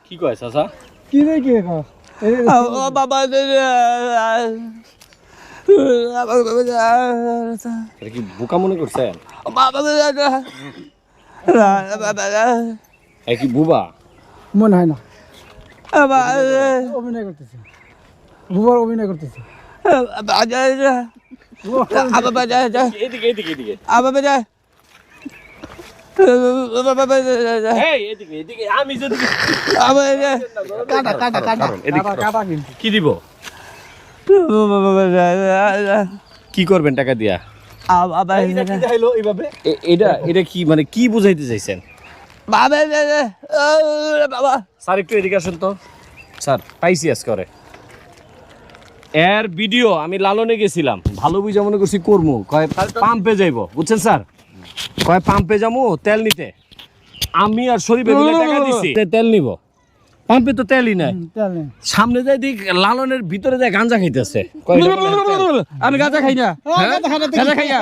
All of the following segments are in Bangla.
কি কয় চাচা? কি রে কি কয়? এটা কি বোকা মনে করছেন? এই কি বুবা? মনে হয় না অভিনয় করতেছে, বুবার অভিনয় করতেছে। এদিকে এদিকে এদিকে এই এদিকে এদিকে আমি যদি কাটা কাটা কাটা এদিকে কাটা কিন্তু কি দিব? কি করবেন টাকা দিয়া? এটা এটা কি মানে কি বুঝাইতে চাইছেন? স্যার একটু এদিকে আসুন তো। স্যার পাইছি আজ করে এর ভিডিও আমি লালনে গেছিলাম, ভালো বুঝা মনে করছি কর্মু কয় পাম্পে যাইব, বুঝছেন স্যার? কয় পাম্পে যাবো তেল নিতে, আমি আর শরীফ এগুলো টাকা দিছি তেল নিব। পাম্পে তো তেলই নাই, সামনে যাই দিক লালনের ভিতরে যায় গাঁজা খাইতেছে। আমি গাঁজা খাই না, গাঁজা খাই না।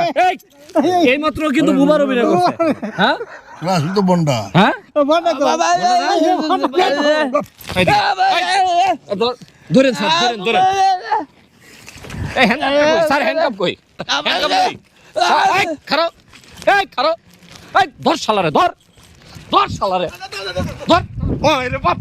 এই মাত্র কিন্তু বুবার অভিনয় করছে। হ্যাঁ তো বন্ডা হ্যাঁ ধরেন স্যার, ধরেন ধরেন। এই হ্যান্ডকাপ কই স্যার? হ্যান্ডকাপ কই? হ্যান্ডকাপ কই? এই খারো, এই খারো, এই ধর শালারে, ধর ধর শালারে, ধর। ও রে বাপ।